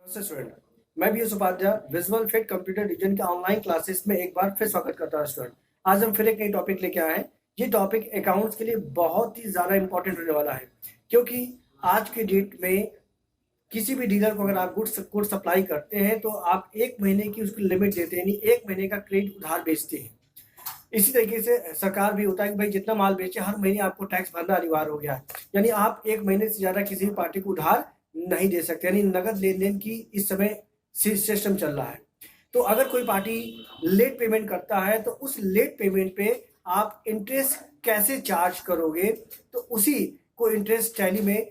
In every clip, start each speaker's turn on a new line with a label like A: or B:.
A: नमस्ते स्टूडेंट। मैं भी Upadhyay visual fit computer division के ऑनलाइन क्लासेस में एक बार फिर स्वागत करता हूं स्टूडेंट। आज हम फिर एक नई टॉपिक लेके आए हैं। ये टॉपिक अकाउंट्स के लिए बहुत ही ज़्यादा इंपॉर्टेंट होने वाला है, क्योंकि आज के डेट में किसी भी डीलर को अगर आप गुड सप्लाई करते हैं तो आप एक महीने की उसकी लिमिट देते हैं, यानी एक महीने का क्रेडिट उधार बेचते हैं। इसी तरीके से सरकार भी होता है कि भाई जितना माल बेचे हर महीने आपको टैक्स भरना अनिवार्य हो गया है, यानी आप एक महीने से ज़्यादा किसी भी पार्टी को उधार नहीं दे सकते, यानी नगद लेन देन की इस समय सिस्टम चल रहा है। तो अगर कोई पार्टी लेट पेमेंट करता है तो उस लेट पेमेंट पे आप इंटरेस्ट कैसे चार्ज करोगे, तो उसी को इंटरेस्ट टैली में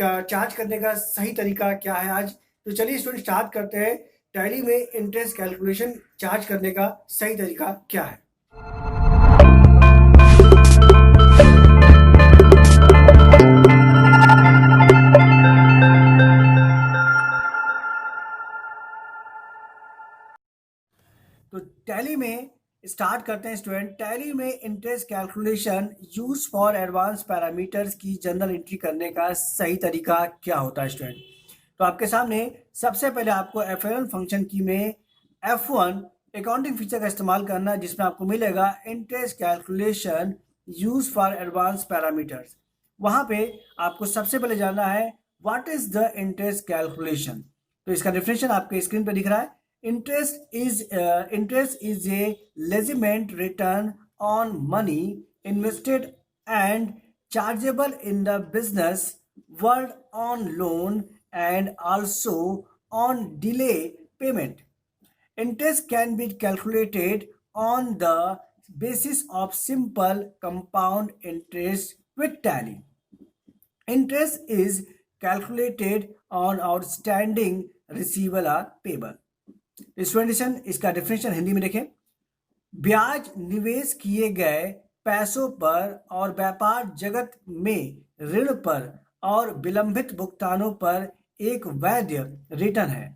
A: चार्ज करने का सही तरीका क्या है आज। तो चलिए स्टूडेंट स्टार्ट करते हैं। टैली में इंटरेस्ट कैलकुलेशन चार्ज करने का सही तरीका क्या है। तो टैली में स्टार्ट करते हैं स्टूडेंट। टैली में interest calculation use for advance parameters की जनरल एंट्री करने का सही तरीका क्या होता है स्टूडेंट। तो आपके सामने सबसे पहले आपको F11 फंक्शन की में F1 अकाउंटिंग फीचर का इस्तेमाल करना है, जिसमें आपको मिलेगा interest calculation use for advance parameters. वहां पे आपको सबसे पहले जानना है what is the interest calculation. तो इसका डेफिनेशन आपके स्क्रीन पे दिख रहा है। Interest is a legitimate return on money invested and chargeable in the business world on loan and also on delay payment. Interest can be calculated on the basis of simple compound interest with tally. Interest is calculated on outstanding receivable or payable. Student इसका definition Hindi में देखें। ब्याज निवेश किए गए पैसों पर और व्यापार जगत में ऋण पर और विलंबित भुगतानों पर एक वैध रिटर्न है।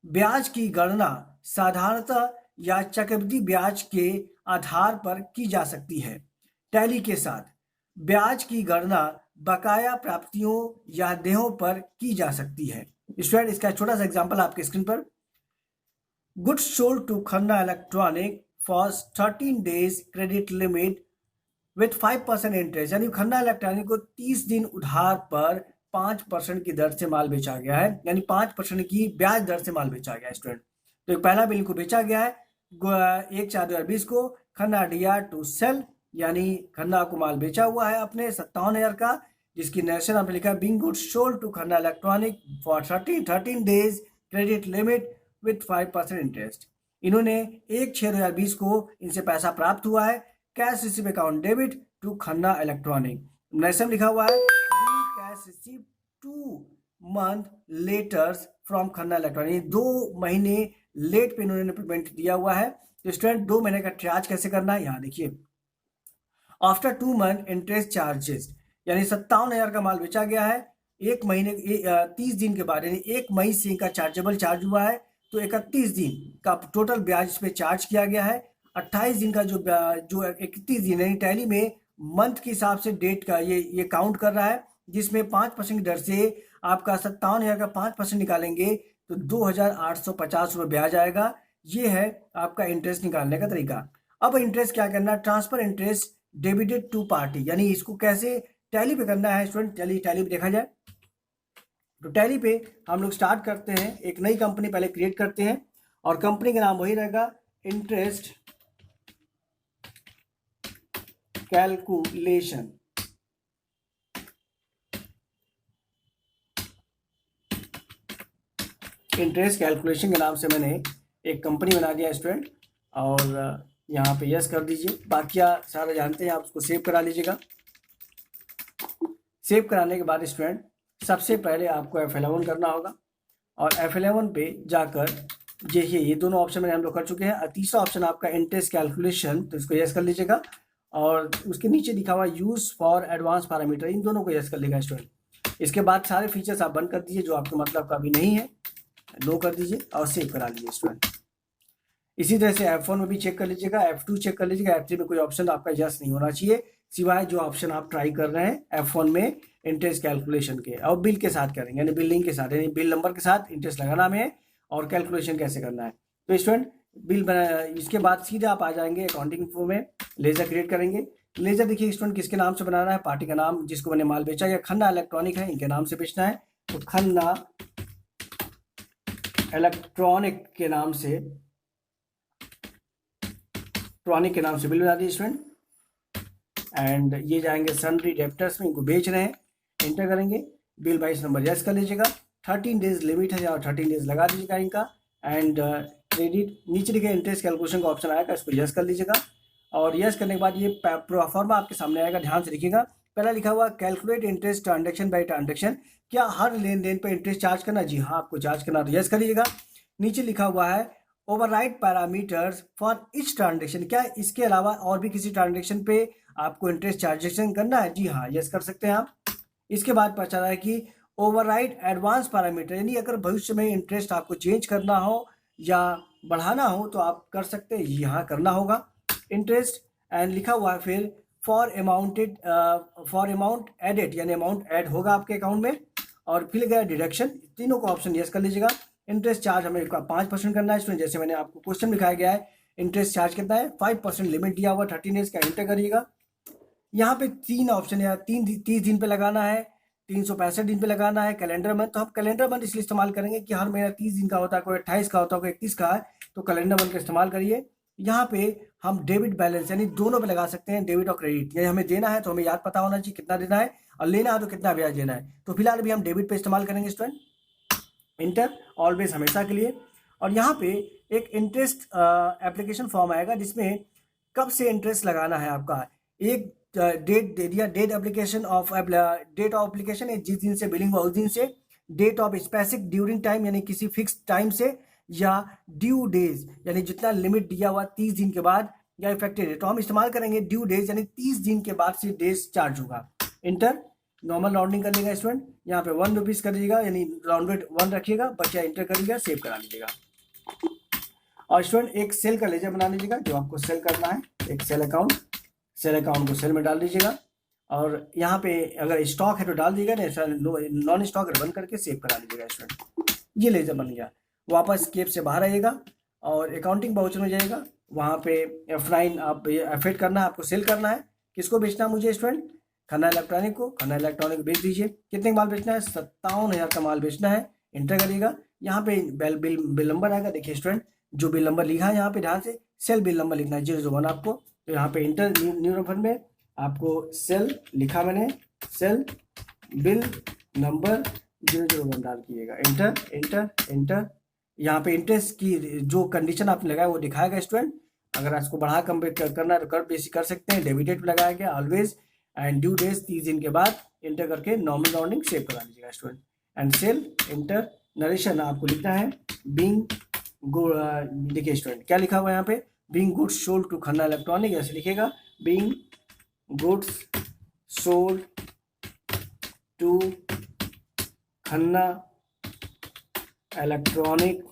A: ब्याज की गणना साधारणतः या चक्रवृद्धि ब्याज के आधार पर की जा सकती है। टैली के साथ ब्याज की गणना बकाया प्राप्तियों या देहों पर की जा सकती है। स्टूडेंट इसका छोटा सा एग्जांपल आपके स्क्रीन पर। Goods sold to Khanna Electronic for 13 days credit limit with 5% interest, यानी खन्ना इलेक्ट्रॉनिक को 30 दिन उधार पर 5% की दर से माल बेचा गया है, यानी 5% की ब्याज दर से माल बेचा गया है स्टूडेंट। तो एक पहला बिल को बेचा गया है 1/4/2020 को। खन्ना डियर टू सेल, यानी खन्ना को माल बेचा हुआ है अपने 57,000 का, जिसकी नेशन आपने लिखा है being goods sold to Khanna Electronic for 13 days credit limit with 5% interest. इन्होंने 1/6/2020 को इनसे पैसा प्राप्त हुआ है। Cash receive account debit to Khanna Electronic, narration लिखा हुआ है cash receive 2 month letters from Khanna Electronic, 2 महीने लेट पे इन्होंने पेमेंट दिया हुआ है। तो स्टूडेंट 2 महीने का चार्ज कैसे करना है यहाँ देखिए। आफ्टर 2 month इंटरेस्ट चार्जेस, यानी 57,000 का माल बेचा गया है, एक महीने 30 दिन के बाद यानी 1 मई से इनका चार्जेबल चार्ज हुआ है, तो 31 दिन का टोटल ब्याज इस पे चार्ज किया गया है। 28 दिन का जो 31 दिन यानी टैली में मंथ के हिसाब से डेट का ये काउंट कर रहा है, जिसमें 5% की दर से आपका 57,000 का 5% निकालेंगे तो 2,850 रुपये ब्याज आएगा। ये है आपका इंटरेस्ट निकालने का तरीका। अब इंटरेस्ट क्या करना है, transfer interest debited to party, यानी इसको कैसे टैली पे करना है स्टूडेंट। टैली पे देखा जाए तो टैली पे हम लोग स्टार्ट करते हैं, एक नई कंपनी पहले क्रिएट करते हैं और कंपनी का नाम वही रहेगा इंटरेस्ट कैलकुलेशन। इंटरेस्ट कैलकुलेशन के नाम से मैंने एक कंपनी बना दिया स्टूडेंट, और यहाँ पे यस कर दीजिए। बाकी सारा जानते हैं, आप उसको सेव करा लीजिएगा। सेव कराने के बाद स्टूडेंट सबसे पहले आपको F11 करना होगा, और F11 पे जाकर ये दोनों ऑप्शन में हम लोग कर चुके हैं। तीसरा ऑप्शन आपका इंटरेस्ट कैलकुलेशन, तो इसको यस कर लीजिएगा, और उसके नीचे लिखा हुआ यूज फॉर एडवांस पैरामीटर, इन दोनों को यस कर लेगा स्टूडेंट। इसके बाद सारे फीचर्स आप बंद कर दीजिए जो आपके मतलब का अभी नहीं है, नो कर दीजिए और सेव करा लीजिए स्टूडेंट। इसी तरह से F1 में भी चेक कर लीजिएगा, F2 चेक कर लीजिएगा, F3 में कोई ऑप्शन आपका यस नहीं होना चाहिए। सिवाय जो ऑप्शन आप ट्राई कर रहे हैं F1 में इंटरेस्ट कैलकुलेशन के, और बिल के साथ करेंगे, यानी बिलिंग के साथ, यानी बिल नंबर के साथ इंटरेस्ट लगाना हमें और कैलकुलेशन कैसे करना है। तो स्टूडेंट बिल बना, इसके बाद सीधे आप आ जाएंगे अकाउंटिंग फॉर्म में, लेजर क्रिएट करेंगे। लेजर देखिए स्टूडेंट किसके नाम से बनाना है, पार्टी का नाम जिसको मैंने माल बेचा, या खन्ना इलेक्ट्रॉनिक है इनके नाम से बेचना है, तो खन्ना इलेक्ट्रॉनिक के नाम से, इलेक्ट्रॉनिक के नाम से बिल बना दिए स्टूडेंट। एंड ये जाएंगे सन्ड्री डेप्टर्स में, इनको बेच रहे हैं, एंटर करेंगे, बिल 22 नंबर यस कर लीजिएगा, 13 डेज लिमिट है और 13 डेज लगा दीजिएगा इनका। एंड क्रेडिट नीचे लिखे इंटरेस्ट कैलकुलेशन का ऑप्शन आएगा, इसको यस कर लीजिएगा। और यस करने के बाद ये प्रोफार्मा आपके सामने आएगा, ध्यान से लिखिएगा। पहला लिखा हुआ calculate interest transaction by transaction, क्या हर लेन देन पर इंटरेस्ट चार्ज करना, जी हाँ आपको चार्ज करना, तो यस कर लीजिएगा। नीचे लिखा हुआ है override parameters for each transaction, क्या इसके अलावा और भी किसी ट्रांजेक्शन पे आपको इंटरेस्ट चार्जेक्शन करना है, जी हाँ यस कर सकते हैं आप। इसके बाद पता चला है कि ओवरराइड एडवांस पैरामीटर, यानी अगर भविष्य में इंटरेस्ट आपको चेंज करना हो या बढ़ाना हो तो आप कर सकते हैं, यहाँ करना होगा इंटरेस्ट। एंड लिखा हुआ है फिर फॉर अमाउंट एडेड, यानी अमाउंट ऐड होगा आपके अकाउंट में, और फिर गया डिडक्शन, तीनों को ऑप्शन यस कर लीजिएगा। इंटरेस्ट चार्ज हमें 5% करना है स्टूडेंट, जैसे मैंने आपको क्वेश्चन दिखाया गया है, इंटरेस्ट चार्ज कितना है 5% लिमिट दिया हुआ 13 डेज का, एंटर करिएगा। यहाँ पे 3 ऑप्शन है, 30 दिन पे लगाना है, 365 दिन पे लगाना है, कैलेंडर मंथ, तो हम कैलेंडर मंथ इसलिए इस्तेमाल करेंगे कि हर महीना 30 दिन का होता है, कोई 28 का होता है, कोई 31 का है, तो कैलेंडर मंथ का इस्तेमाल करिए। यहाँ पे हम डेबिट बैलेंस यानी दोनों पे लगा सकते हैं, डेबिट और क्रेडिट, ये हमें देना है तो हमें याद पता होना चाहिए कितना देना है, और लेना है तो कितना ब्याज देना है, तो फिलहाल भी हम डेबिट पे इस्तेमाल करेंगे स्टूडेंट, इंटर ऑलवेज हमेशा के लिए। और यहाँ पे एक इंटरेस्ट एप्लीकेशन फॉर्म आएगा जिसमें कब से इंटरेस्ट लगाना है आपका, एक डेट दे दिया, date application of date of application है जिस दिन से बिलिंग हुआ उस दिन से, date of specific during time यानी किसी फिक्स टाइम से, या ड्यू डेज यानी जितना लिमिट दिया हुआ 30 दिन के बाद, या इफेक्टेड है, तो हम इस्तेमाल करेंगे ड्यू डेज यानी 30 दिन के बाद से डेज चार्ज होगा, इंटर नॉर्मल राउंडिंग कर लेगा स्टूडेंट, यहाँ पे 1 रुपीज़ कर दीजिएगा, यानी राउंडेड 1 रखिएगा, बच्चा इंटर कर लीजिएगा, सेव करा लीजिएगा। और स्टूडेंट एक सेल का लेजर बना लीजिएगा, जो आपको सेल करना है, एक सेल अकाउंट को सेल में डाल दीजिएगा, और यहाँ पे अगर स्टॉक है तो डाल दीजिएगा, ऐसा नॉन स्टॉक है बंद करके सेव करा लीजिएगा स्टूडेंट। ये लेजर बन गया, वापस केप से बाहर आइएगा और अकाउंटिंग बाउचर में जाइएगा, वहाँ पे F9 आप एफेट करना है, आपको सेल करना है, किसको बेचना है मुझे स्टूडेंट, खन्ना इलेक्ट्रॉनिक को, खन्ना इलेक्ट्रॉनिक बेच दीजिए। कितने माल बेचना है, 57,000 का माल बेचना है, इंटर करिएगा। यहाँ पे बिल नंबर आएगा, देखिए स्टूडेंट जो बिल नंबर लिखा है यहाँ पे ध्यान से सेल बिल नंबर लिखना है 001 आपको, तो यहाँ पे इंटर न्यू नंबर में आपको सेल लिखा मैंने, सेल बिल नंबर 001 डाल कीजिएगा, इंटर इंटर इंटर। यहाँ पे इंटरेस्ट की जो कंडीशन आपने लगाया वो दिखाएगा स्टूडेंट, अगर इसको बढ़ा कम करना है तो कर बेसिक कर सकते हैं, डेबिटेड लगाया गया ऑलवेज, एंड ड्यू डेज 30 दिन के बाद, इंटर करके नॉर्मल राउंडिंग सेव करा लीजिएगा student, and sale enter. Narration आपको लिखना है बीइंग गुड, देखिए स्टूडेंट क्या लिखा हुआ है यहाँ पे, being goods sold to Khanna Electronic, ऐसे लिखेगा, being goods sold to Khanna Electronic,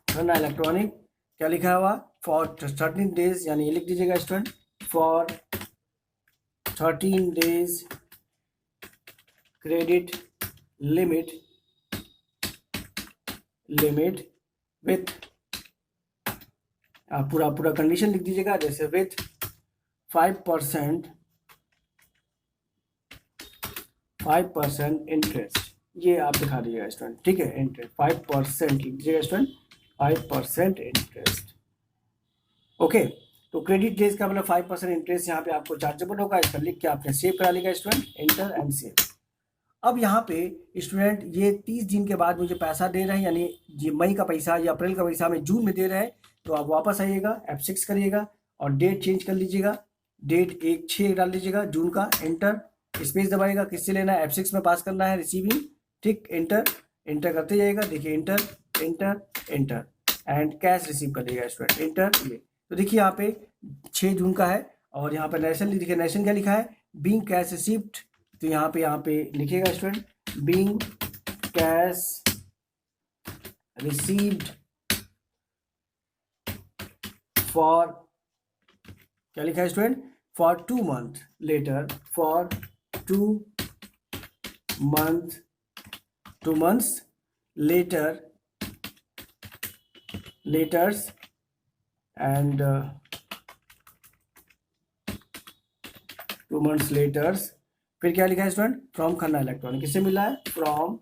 A: Khanna Electronic क्या लिखा हुआ, फॉर 13 डेज, यानी ये लिख दीजिएगा student, for 13 days credit limit with, आप पूरा कंडीशन लिख दीजिएगा, जैसे विथ 5% इंटरेस्ट, ये आप दिखा दीजिएगा स्टूडेंट, ठीक है, इंटरेस्ट 5% लिख दीजिएगा स्टूडेंट, 5% इंटरेस्ट, ओके। तो क्रेडिट डेज का मतलब 5% इंटरेस्ट यहाँ पे आपको चार्जेबल होगा, इसका लिख के आपने सेव करा लिया स्टूडेंट, इंटर एंड सेव। अब यहाँ पे स्टूडेंट ये 30 दिन के बाद मुझे पैसा दे रहे हैं, यानी ये मई का पैसा या अप्रैल का पैसा हमें जून में दे रहे हैं, तो आप वापस आइएगा, F6 करिएगा और डेट चेंज कर लीजिएगा, डेट 1/6 डाल लीजिएगा जून का, एंटर स्पेस दबाइएगा, किससे लेना है F6 में पास करना है, रिसीविंग, ठीक, इंटर करते जाइएगा, देखिए inter inter inter, and cash receive कर लीजिएगा स्टूडेंट, इंटर। ये तो देखिए यहाँ पे 6 जून का है, और यहाँ पे नेशन देखिए, नेशन क्या लिखा है, बीइंग कैश रिसीव्ड, तो यहाँ पे लिखिएगा student, being cash received for क्या लिखा है student, for 2 month later, for 2 months laters and 2 months laters। फिर क्या लिखा है स्टूडेंट, फ्रॉम खन्ना इलेक्ट्रॉनिक, किससे मिला है, फ्रॉम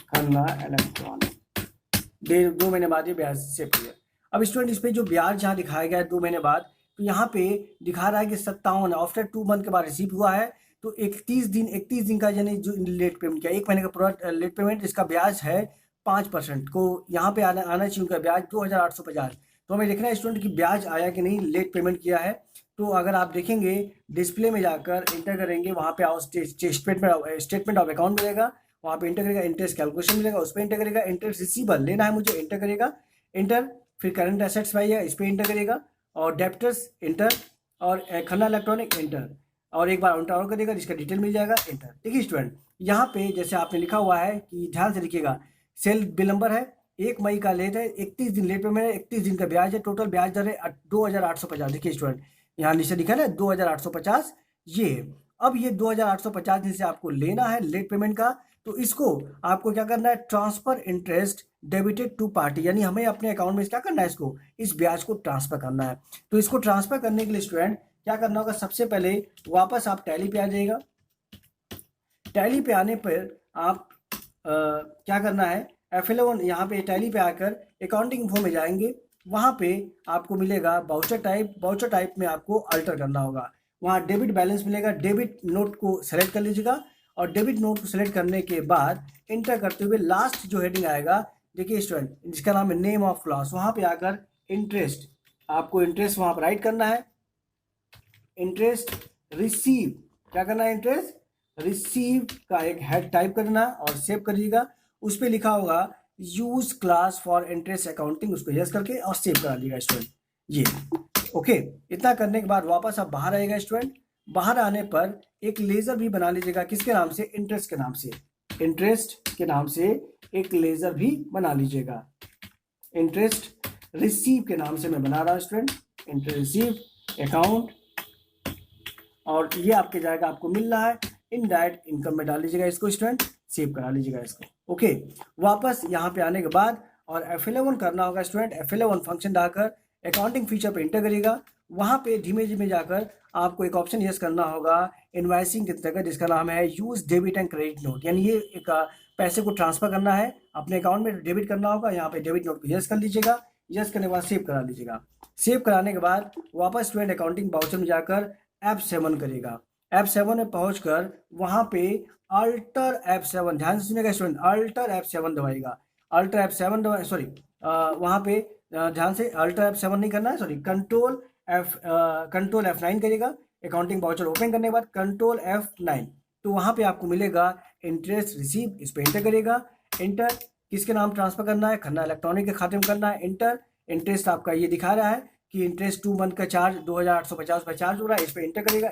A: खन्ना इलेक्ट्रॉनिक। 2 महीने बाद ये ब्याज से किया। अब स्टूडेंट इस पे जो ब्याज जहाँ दिखाया गया है 2 महीने बाद, तो यहाँ पे दिखा रहा है कि 57 आफ्टर 2 मंथ के बाद रिसीव हुआ है। तो 31 दिन का यानी जो लेट पेमेंट किया, 1 महीने का पूरा लेट पेमेंट, इसका ब्याज है 5% को यहाँ पे आना चाहिए उनका ब्याज 2850। तो हमें देखना है स्टूडेंट कि ब्याज आया कि नहीं, लेट पेमेंट किया है। तो अगर आप देखेंगे डिस्प्ले में जाकर इंटर करेंगे, वहाँ पे आओ स्टेटमेंट ऑफ अकाउंट मिलेगा, वहाँ पे इंटर करेगा, इंटरेस्ट कैलकुलेशन मिलेगा, उस पर इंटर करेगा, इंटरेस्ट रिसीबल लेना है मुझे, इंटर करेगा, इंटर, फिर करंट एसेट्स पाइएगा, इस पर इंटर करेगा, और डेप्टर्स इंटर, और खन्ना इलेक्ट्रॉनिक इंटर, और एक बार इंटर और करेगा जिसका डिटेल मिल जाएगा, इंटर। देखिए स्टूडेंट यहाँ पे जैसे आपने लिखा हुआ है कि ध्यान से लिखिएगा, सेल बिल नंबर है, 1 मई का लेट है, 31 दिन लेट पेमेंट है, 31 दिन का ब्याज है, टोटल ब्याज दर है 2850। देखिए स्टूडेंट यहाँ नीचे लिखा है ना 2850, ये अब ये 2850 दिन से आपको लेना है लेट पेमेंट का। तो इसको आपको क्या करना है, transfer interest debited to party, यानी हमें अपने अकाउंट में क्या करना है, इसको इस ब्याज को ट्रांसफर करना है। तो इसको ट्रांसफर करने के लिए स्टूडेंट क्या करना होगा, सबसे पहले वापस आप टैली पे आ जाइएगा। टैली पे आने पर आप क्या करना है, F11 यहाँ पे टैली पे आकर अकाउंटिंग इन्फो में जाएंगे, वहाँ पे आपको मिलेगा बाउचर टाइप में आपको अल्टर करना होगा, वहाँ डेबिट बैलेंस मिलेगा, डेबिट नोट को सेलेक्ट कर लीजिएगा, और डेबिट नोट को सेलेक्ट करने के बाद इंटर करते हुए लास्ट जो हेडिंग आएगा, देखिए स्टूडेंट जिसका नाम है नेम ऑफ क्लास, वहाँ पे आकर इंटरेस्ट, आपको इंटरेस्ट वहाँ पर राइट करना है, इंटरेस्ट रिसीव, क्या करना है, इंटरेस्ट रिसीव का एक हेड टाइप करना और सेव करिएगा, उस पर लिखा होगा use class for interest accounting, उसको यस करके और सेव करा लीजिएगा स्टूडेंट। ये ओके, इतना करने के बाद वापस आप बाहर आएगा स्टूडेंट, बाहर आने पर एक लेजर भी बना लीजिएगा, किसके नाम से, इंटरेस्ट के नाम से, इंटरेस्ट के नाम से एक लेजर भी बना लीजिएगा, इंटरेस्ट रिसीव के नाम से मैं बना रहा हूँ स्टूडेंट, इंटरेस्ट रिसीव अकाउंट, और ये आपके जाएगा, आपको मिल रहा है इनडायरेक्ट इनकम में डाल लीजिएगा इसको स्टूडेंट, सेव करा लीजिएगा इसको। ओके, वापस यहाँ पे आने के बाद और F11 करना होगा स्टूडेंट, F11 फंक्शन डालकर अकाउंटिंग फीचर पे इंटर करिएगा, वहाँ पे धीमे धीमे जाकर आपको एक ऑप्शन यस करना होगा इनवाइसिंग के तहत, जिसका नाम है use debit and credit note, यानी ये एक पैसे को ट्रांसफर करना है अपने अकाउंट में, डेबिट करना होगा, यहाँ पे डेबिट नोट को यस कर लीजिएगा, यस करने के बाद सेव करा लीजिएगा। सेव कराने के बाद वापस स्टूडेंट अकाउंटिंग वाउचर में जाकर F7 करेगा, F7 में पहुंचकर वहां पे अल्टर F7, ध्यान से सुनेगा student, alter F7 दबाएगा, alter F7 दबा, सॉरी वहां पे ध्यान से अल्टर F7 नहीं करना है, सॉरी कंट्रोल F9 करेगा, अकाउंटिंग वाउचर ओपन करने के बाद कंट्रोल F9, तो वहां पे आपको मिलेगा इंटरेस्ट रिसीव, इस पे इंटर करेगा, इंटर किसके नाम ट्रांसफर करना है, खन्ना इलेक्ट्रॉनिक के खाते में करना है, इंटर, इंटरेस्ट आपका ये दिखा रहा है कि इंटरेस्ट 2 मंथ का चार्ज 2850 रुपये चार्ज हो रहा है, इस पर इंटर करेगा,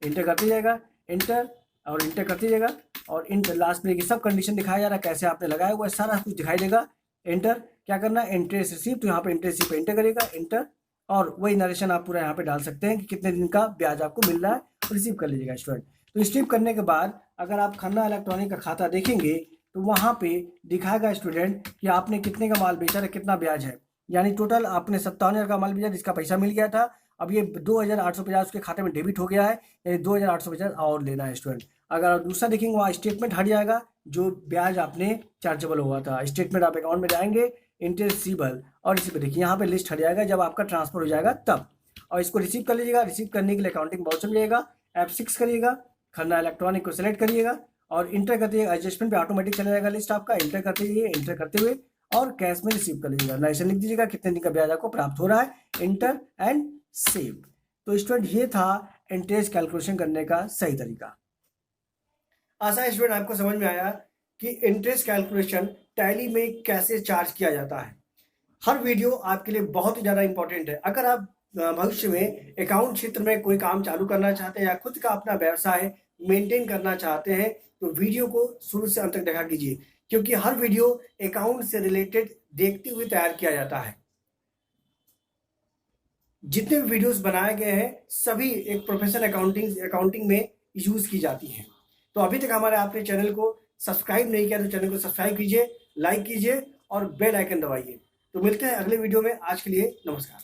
A: इंटर करते जाएगा, इंटर और इंटर करते जाएगा, और इंटर लास्ट में सब कंडीशन दिखाया जा रहा है, कैसे आपने लगाया हुआ है सारा कुछ दिखाई देगा, इंटर क्या करना है, इंटरेस्ट रिसीव, तो यहाँ पे इंटरेस्ट रिसीव पे इंटर करेगा, इंटर, और वही नरेशन आप पूरा यहाँ पे डाल सकते हैं कि कितने दिन का ब्याज आपको मिल रहा है, रिसीव कर लीजिएगा स्टूडेंट। तो रिसीव करने के बाद अगर आप खन्ना इलेक्ट्रॉनिक का खाता देखेंगे तो वहाँ पे दिखाएगा स्टूडेंट कि आपने कितने का माल बेचा है, कितना ब्याज है, यानी टोटल आपने 57,000 का माल बेचा जिसका पैसा मिल गया था, अब ये 2850 उसके खाते में डेबिट हो गया है, यानी 2850 और लेना है स्टूडेंट। अगर आप दूसरा देखेंगे वहाँ स्टेटमेंट हट जाएगा, जो ब्याज आपने चार्जेबल हुआ था, स्टेटमेंट आप अकाउंट में जाएंगे, इंटरेस्ट रिसीबल, और इसी पे देखिए यहाँ पे लिस्ट हट जाएगा जब आपका ट्रांसफर हो जाएगा तब, और इसको रिसीव कर लीजिएगा। रिसीव करने के लिए अकाउंटिंग वाउचर मिलेगा, F6 करिएगा, खन्ना इलेक्ट्रॉनिक को सिलेक्ट करिएगा और इंटर करते एडजस्टमेंट पे ऑटोमेटिक चला जाएगा लिस्ट आपका, इंटर करते हुए और कैश में रिसीव कर लीजिएगा, नरेशन लिख दीजिएगा कितने दिन का ब्याज आपको प्राप्त हो रहा है, इंटर एंड सेव। तो स्टूडेंट ये था इंटरेस्ट कैलकुलेशन करने का सही तरीका। आशा है स्टूडेंट आपको समझ में आया कि इंटरेस्ट कैलकुलेशन टैली में कैसे चार्ज किया जाता है। हर वीडियो आपके लिए बहुत ही ज़्यादा इंपॉर्टेंट है। अगर आप भविष्य में अकाउंट क्षेत्र में कोई काम चालू करना चाहते हैं या खुद का अपना व्यवसाय मेंटेन करना चाहते हैं तो वीडियो को शुरू से अंत तक देखा कीजिए, क्योंकि हर वीडियो अकाउंट से रिलेटेड देखते हुए तैयार किया जाता है। जितने भी वीडियोस बनाए गए हैं सभी एक प्रोफेशनल अकाउंटिंग में यूज की जाती हैं। तो अभी तक हमारे आपने चैनल को सब्सक्राइब नहीं किया तो चैनल को सब्सक्राइब कीजिए, लाइक कीजिए और बेल आइकन दबाइए। तो मिलते हैं अगले वीडियो में। आज के लिए नमस्कार।